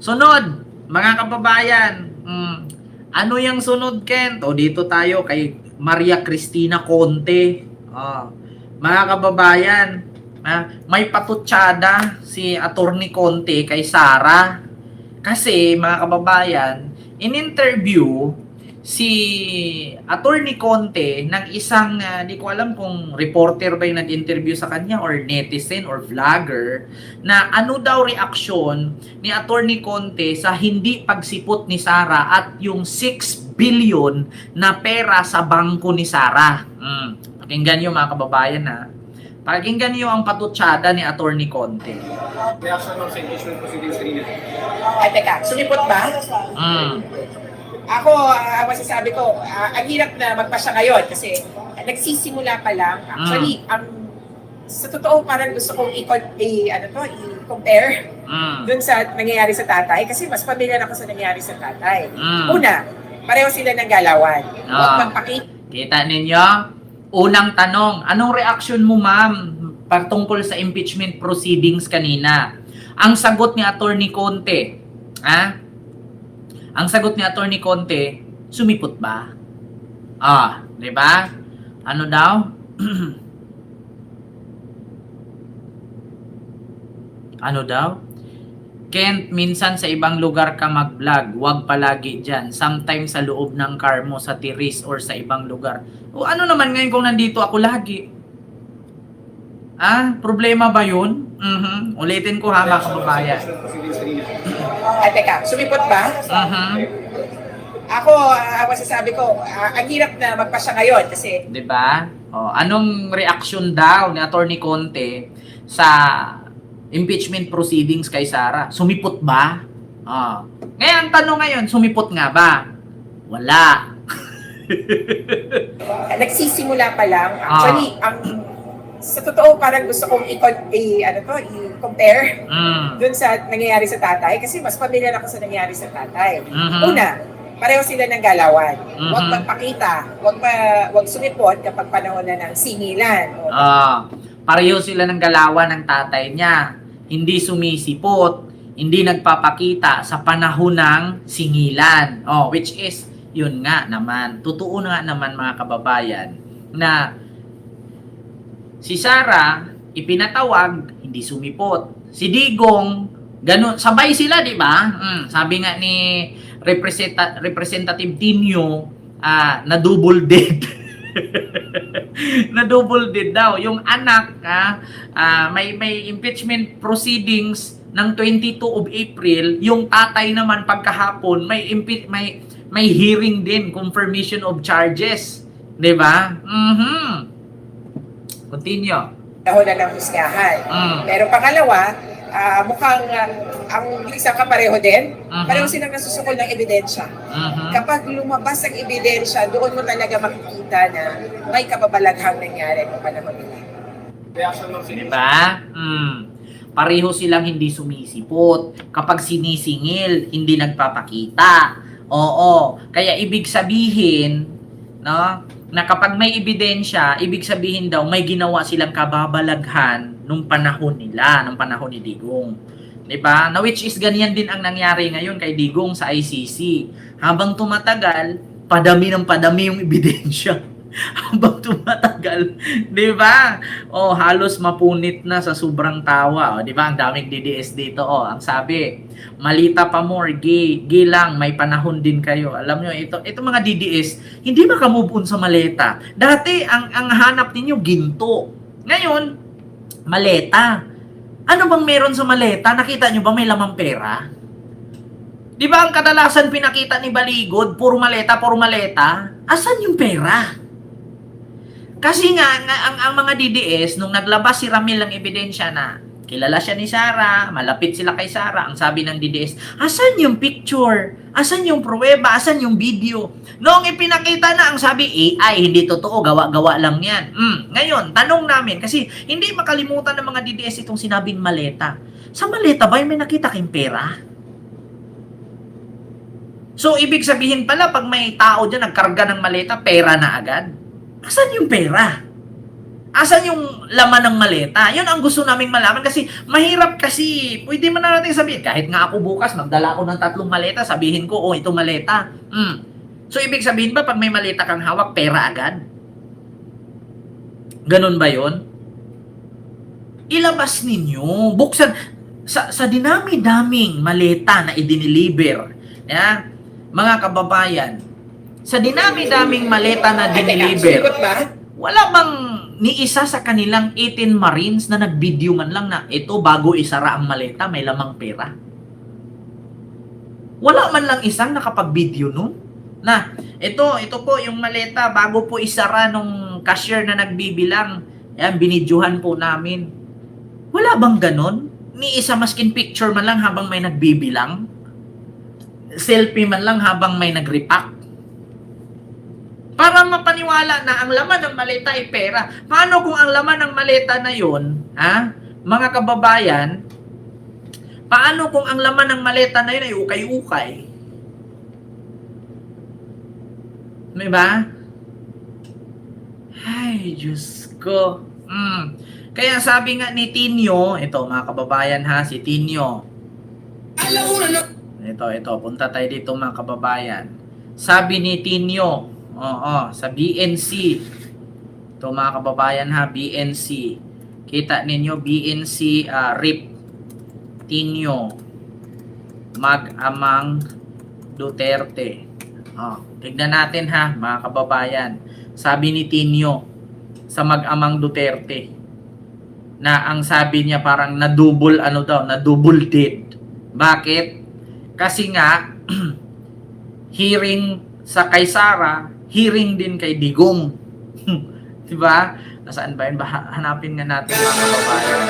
Sunod, mga kababayan. Ano yung sunod, Kent? O dito tayo kay Maria Cristina Conte. Mga kababayan, may patutsada si Attorney Conte kay Sara. Kasi, mga kababayan, in-interview si Attorney Conte ng isang, di ko alam kung reporter ba yung nag-interview sa kanya or netizen or vlogger, na ano daw reaksyon ni Attorney Conte sa hindi pagsipot ni Sara at yung 6 billion na pera sa bangko ni Sara. Pakinggan nyo mga kababayan ha. Pakinggan nyo ang patutsada ni Attorney Conte. Reaction ng impeachment proceedings kanina. Ay, teka, sumipot ba? Ako, masasabi ko, ang hirap na magpasya ngayon kasi nagsisimula pa lang. Actually, sa totoo parang gusto kong i-compare dun sa nangyayari sa tatay kasi mas familiar ako sa nangyayari sa tatay. Una, pareho sila ng galawan. Huwag magpakita. Kita ninyo? Unang tanong, anong reaction mo ma'am patungkol sa impeachment proceedings kanina? Ang sagot ni Attorney Conte, ang sagot ni Attorney Conte, sumipot ba? Di ba? Ano daw? Ano daw? Kent, minsan sa ibang lugar ka mag-vlog, wag palagi dyan. Sometimes sa loob ng car mo, sa tiris or sa ibang lugar. O ano naman ngayon kung nandito ako lagi? Problema ba yun? Ulitin ko ha mga kababayan. Ay, teka, sumipot ba? Ako, masasabi ko, ang hirap na magpasya ngayon kasi... Diba? Anong reaksyon daw ni Attorney Conte sa impeachment proceedings kay Sara? Sumipot ba? Ngayon, tanong ngayon, sumipot nga ba? Wala. Nagsisimula pa lang. Actually, sa totoo parang gusto kong i-compare dun sa nangyayari sa tatay kasi mas familiar ako sa nangyayari sa tatay. Una, pareho sila ng galawan. Huwag magpakita, huwag sumipot kapag panahon na ng singilan. Pareho sila ng galawan ng tatay niya. Hindi sumisipot, hindi nagpapakita sa panahon ng singilan. Which is, yun nga naman. Totoo nga naman mga kababayan na si Sara, ipinatawag, hindi sumipot. Si Digong, ganun, sabay sila, di ba? Sabi nga ni Representative Tinio, na double dead. Na double dead daw. Yung anak, may impeachment proceedings ng 22 of April. Yung tatay naman pagkahapon, may hearing din, confirmation of charges. Di ba? Continue. Panahon na ng husgahan. Pero pangalawa, mukhang ang isang kapareho din, pareho silang nasusukol ng ebidensya. Kapag lumabas ang ebidensya, doon mo talaga makikita na may kababalaghang nangyari ng panahon nila. Reaction ng Diba? Pareho silang hindi sumisipot. Kapag sinisingil, hindi nagpapakita. Kaya ibig sabihin, no, na kapag may ebidensya, ibig sabihin daw may ginawa silang kababalaghan nung panahon nila, nung panahon ni Digong. Diba? Na which is ganyan din ang nangyari ngayon kay Digong sa ICC. Habang tumatagal, padami ng padami yung ebidensya. Habang tumatagal, diba? Halos mapunit na sa sobrang tawa. Diba? Ang daming DDS dito. Ang sabi, malita pa more, gay lang, may panahon din kayo. Alam nyo, ito mga DDS, hindi maka-move on sa maleta. Dati, ang hanap ninyo, ginto. Ngayon, maleta. Ano bang meron sa maleta? Nakita nyo ba may lamang pera? Di ba ang kadalasan pinakita ni Baligod, puro maleta, puro maleta? Asan yung pera? Kasi nga, ang mga DDS, nung naglabas si Ramil ng ebidensya na kilala siya ni Sara, malapit sila kay Sara, ang sabi ng DDS, asan yung picture? Asan yung pruweba? Asan yung video? Noong ipinakita na, ang sabi, AI, hindi totoo, gawa-gawa lang yan. Ngayon, tanong namin, kasi hindi makalimutan ng mga DDS itong sinabing maleta. Sa maleta ba may nakita kayong pera? So, ibig sabihin pala, pag may tao dyan nagkarga ng maleta, pera na agad. Asan yung pera? Asan yung laman ng maleta? Yun ang gusto naming malaman kasi mahirap kasi. Pwede man na natin sabihin. Kahit nga ako bukas, magdala ako ng 3 maleta, sabihin ko, oh, ito maleta. So, ibig sabihin ba, pag may maleta kang hawak, pera agad? Ganun ba yun? Ilabas ninyo. Buksan. Sa dinami-daming maleta na idiniliver, mga kababayan, sa dinami-daming maleta na diniliver, Sagot ba? wala bang ni isa sa kanilang 18 Marines na nag-video man lang na ito bago isara ang maleta, may lamang pera? Wala man lang isang nakapag-video nun? Na, ito po yung maleta bago po isara nung cashier na nagbibilang. Yan, binidyohan po namin. Wala bang ganon? Ni isa maskin picture man lang habang may nagbibilang? Selfie man lang habang may nag-repack? Para mapaniwala na ang laman ng maleta ay pera. Paano kung ang laman ng maleta na yun, mga kababayan, paano kung ang laman ng maleta na yun ay ukay-ukay? Diba? Ay, Diyos ko. Kaya sabi nga ni Tinyo, ito mga kababayan si Tinyo. Ito, punta tayo dito mga kababayan. Sabi ni Tinyo, sa BNC. Ito mga kababayan BNC. Kita ninyo, BNC RIP. Tinyo. Mag-amang Duterte. Tignan natin mga kababayan. Sabi ni Tinyo sa mag-amang Duterte na ang sabi niya parang na-double dead. Bakit? Kasi nga hearing sa kay Sara, hearing din kay Digong. Diba? Nasaan ba yun? Hanapin nga natin mga kababayan.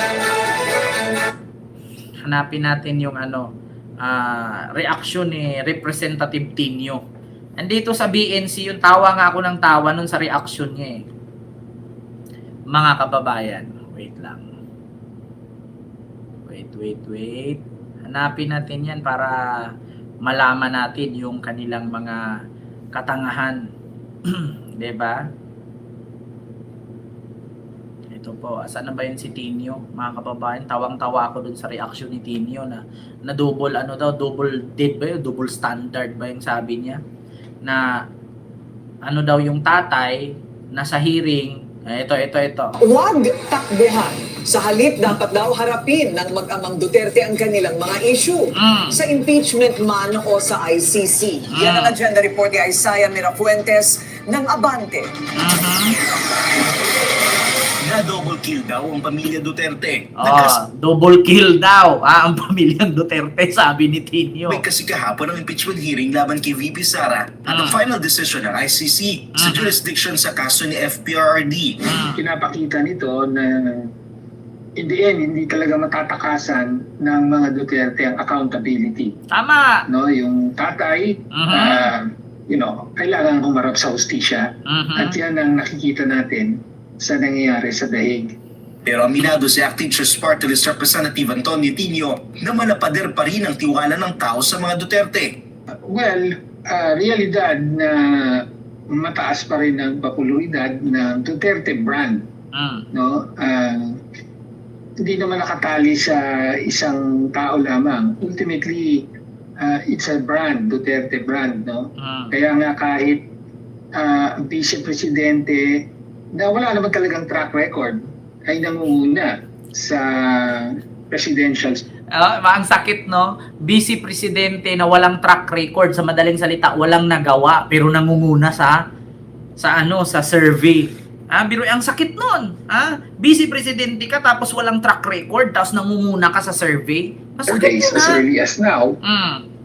Hanapin natin yung reaction ni Representative Tinyo. Andito sa BNC, yung tawa nga ako ng tawa nun sa reaction niya Mga kababayan, wait lang. Wait. Hanapin natin yan para malaman natin yung kanilang mga katangahan. Diba? Ito po, asan na ba yun si Tinyo? Mga kababayan, tawang-tawa ako dun sa reaction ni Tinyo na double, double dead ba yun? Double standard ba yung sabi niya? Na daw yung tatay nasa hearing, ito. Huwag takbuhan. Sa halip, dapat daw harapin ng mag-amang Duterte ang kanilang mga issue. Sa impeachment man o sa ICC. Yan ang agenda report ni Isaiah Mirafuentes ng Abante. Na-double kill daw ang pamilya Duterte. Double kill daw ang pamilyang Duterte, sabi ni Tinyo. May kasi kahapon ang impeachment hearing laban kay VP Sara at ang final decision ng ICC sa jurisdiction sa kaso ni FPRRD. Pinapakita nito na in the end, hindi talaga matatakasan ng mga Duterte ang accountability. Tama. No, yung tatay, kailangan humarap sa hustisya. At yan ang nakikita natin sa nangyayari sa Daig. Pero aminado si Acting Church Party List Representative Antonio Tinyo na malapader pa rin ang tiwala ng tao sa mga Duterte. Well, realidad na mataas pa rin ang popularidad ng Duterte brand. No? Hindi naman nakatali sa isang tao lamang. Ultimately, it's a brand, Duterte brand. No? Kaya nga kahit ang Vice Presidente na wala naman talagang track record ay nangunguna sa presidential. Ang sakit, no? Vice Presidente na walang track record, sa madaling salita, walang nagawa, pero nangunguna sa survey. Biro, ang sakit nun. Vice Presidente ka tapos walang track record, tapos nangunguna ka sa survey. Masakit yun, As early as now,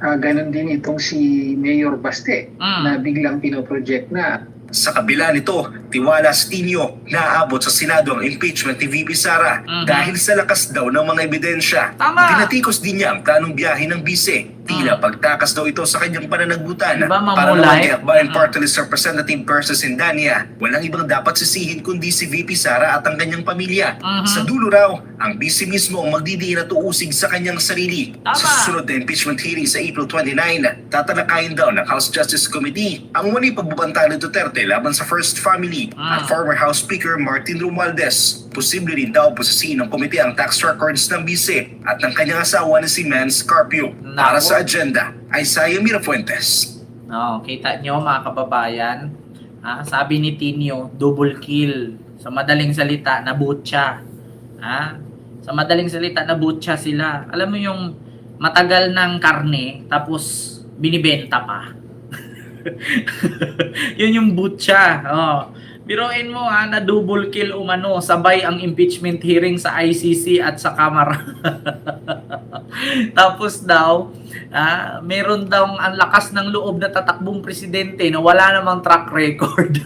ganon din itong si Mayor Baste na biglang pinoproject na. Sa kabila nito, tiwala si Tinyo na aabot sa Senado ang impeachment ni VP Sara dahil sa lakas daw ng mga ebidensya. Tama. Pinatikos din niya ang planong biyahe ng bise Tila pagtakas daw ito sa kanyang pananagutan. Diba, Para mamulay? naman kay Akbayan Party List Representative Persis Indania, walang ibang dapat sisihin kundi si VP Sara at ang kanyang pamilya. Sa dulo raw, ang BC mismo ang magdidiin at uusig sa kanyang sarili. Tama. Sa susunod na impeachment hearing sa April 29, tatalakayin daw ng House Justice Committee ang muli pagbubanta ni Duterte laban sa First Family at former House Speaker Martin Romualdez. Posible rin daw pusisiin ng komite ang tax records ng BC at ng kanyang asawa na si Mans Carpio. Para sa agenda, Isaiah Mirafuentes. Kita nyo mga kababayan, sabi ni Tinio, double kill. Sa madaling salita, nabutya. Sa madaling salita, nabutya sila. Alam mo yung matagal ng karne, tapos binibenta pa. Yun yung butya. Biruin mo na double kill umano, sabay ang impeachment hearing sa ICC at sa Kamara. Tapos daw, meron daw ang lakas ng loob na tatakbong presidente na wala namang track record.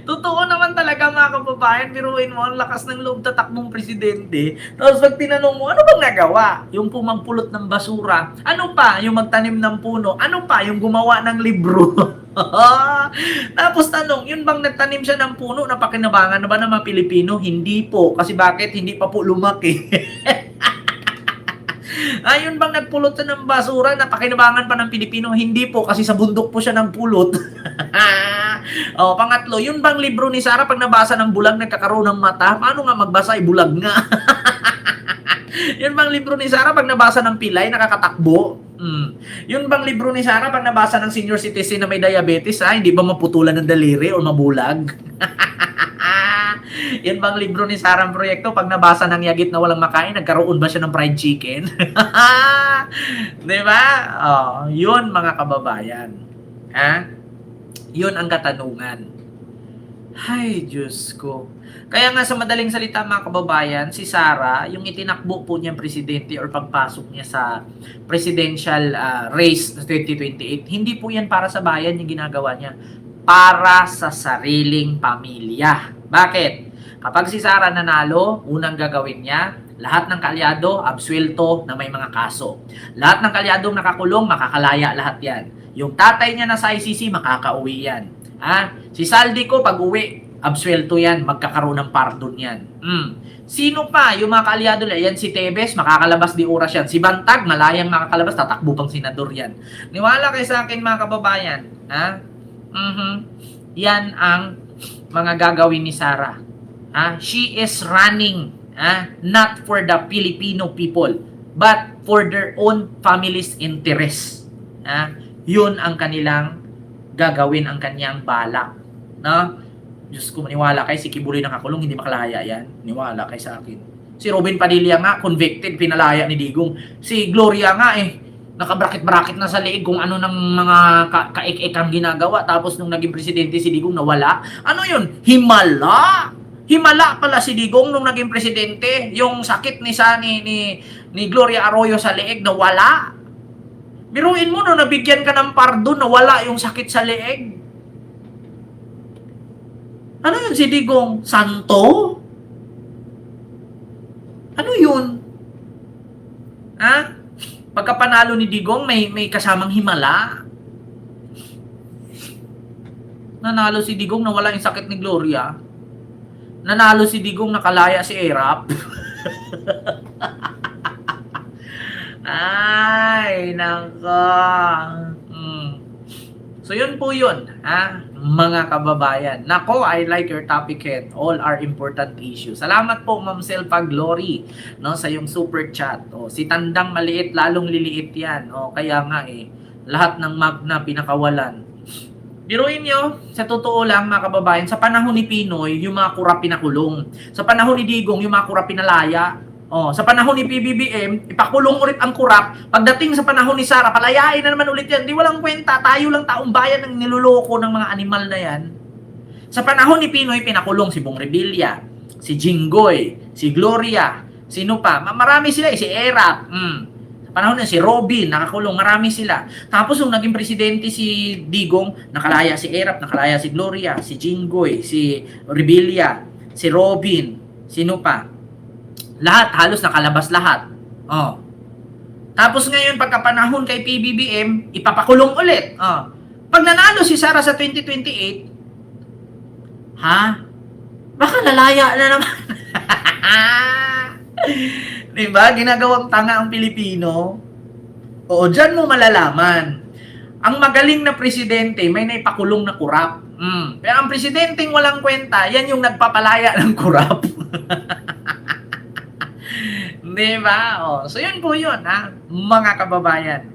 Totoo naman talaga mga kababayan, biruin mo, ang lakas ng loob tatakbong presidente. Tapos pag tinanong mo, ano bang nagawa? Yung pumagpulot ng basura. Ano pa? Yung magtanim ng puno. Ano pa? Yung gumawa ng libro. Tapos tanong, yun bang nagtanim siya ng puno na pakinabangan na ba ng mga Pilipino? Hindi po. Kasi bakit? Hindi pa po lumaki. Yun bang nagpulot siya ng basura na pakinabangan pa ng Pilipino? Hindi po. Kasi sa bundok po siya ng pulot. Pangatlo, yun bang libro ni Sara pag nabasa ng bulag nagkakaroon ng mata? Paano nga magbasa? Bulag nga. Yun bang libro ni Sara pag nabasa ng pilay nakakatakbo? Yun bang libro ni Sara pag nabasa ng senior citizen na may diabetes, hindi ba maputulan ng daliri o mabulag? Yun bang libro ni Sara ang proyekto pag nabasa ng yagit na walang makain, nagkaroon ba siya ng fried chicken? Diba? Yun mga kababayan. Yun ang katanungan. Ay, Diyos ko. Kaya nga sa madaling salita mga kababayan, si Sara, yung itinakbo po niyang presidente or pagpasok niya sa presidential race 2028, hindi po yan para sa bayan yung ginagawa niya. Para sa sariling pamilya. Bakit? Kapag si Sara nanalo, unang gagawin niya, lahat ng kaalyado, absuelto na may mga kaso. Lahat ng kaalyadong nakakulong, makakalaya lahat yan. Yung tatay niya na sa ICC, makakauwi yan. Si Saldico, pag uwi, absuelto yan, magkakaroon ng pardon yan. Sino pa? Yung mga kaalyado na yan, si Tebes, makakalabas di oras yan. Si Bantag, malayang makakalabas, tatakbo pang senador yan. Niwala kayo sa akin mga kababayan. Yan ang mga gagawin ni Sara. She is running not for the Filipino people, but for their own family's interest. Yun ang kanilang gagawin, ang kanyang balak. Diyos ko, maniwala kayo, si Kibuloy nakakulong, hindi makalaya yan. Niwala kayo sa akin. Si Robin Padilla nga, convicted, pinalaya ni Digong. Si Gloria nga nakabraket-braket na sa liig kung ano ng mga kaik-ikang ginagawa. Tapos nung naging presidente si Digong, nawala. Ano yun? Himala! Himala pala si Digong nung naging presidente. Yung sakit ni Gloria Arroyo sa liig, nawala. Biruin mo, no, nabigyan ka ng pardon, nawala yung sakit sa leeg. Ano yun si Digong? Santo? Ano yun? Pagkapanalo ni Digong, may kasamang himala. Nanalo si Digong, nawala yung sakit ni Gloria. Nanalo si Digong, nakalaya si Erap. Ay, nako. So, yun po yun, mga kababayan. Nako, I like your topic head. All are important issues. Salamat po, Ma'am Selva Glory, sa yung super chat. Si Tandang maliit, lalong liliit yan. Kaya nga lahat ng magna pinakawalan. Biruin nyo, sa totoo lang mga kababayan, sa panahon ni Pinoy, yung mga kurap pinakulong. Sa panahon ni Digong, yung mga kurap pinalaya. Sa panahon ni PBBM, ipakulong ulit ang kurap. Pagdating sa panahon ni Sara, palayain na naman ulit yan. Di walang kwenta, tayo lang taong bayan ang niloloko ng mga animal na yan. Sa panahon ni Pinoy, pinakulong si Bong Revilla, si Jinggoy, si Gloria, sino pa? Marami sila, si Erap. Sa panahon na si Robin, nakakulong, marami sila. Tapos nung naging presidente si Digong, nakalaya si Erap, nakalaya si Gloria, si Jinggoy, si Revilla, si Robin, sino pa? Lahat, halos nakalabas lahat. Tapos ngayon, pagkapanahon kay PBBM, ipapakulong ulit. Pag nanalo si Sara sa 2028, baka lalaya na naman. Diba? Ginagawang tanga ang Pilipino. Oo, dyan mo malalaman. Ang magaling na presidente, may naipakulong na kurap. Pero ang presidenteng walang kwenta, yan yung nagpapalaya ng kurap. Diba? So yun po yun, mga kababayan.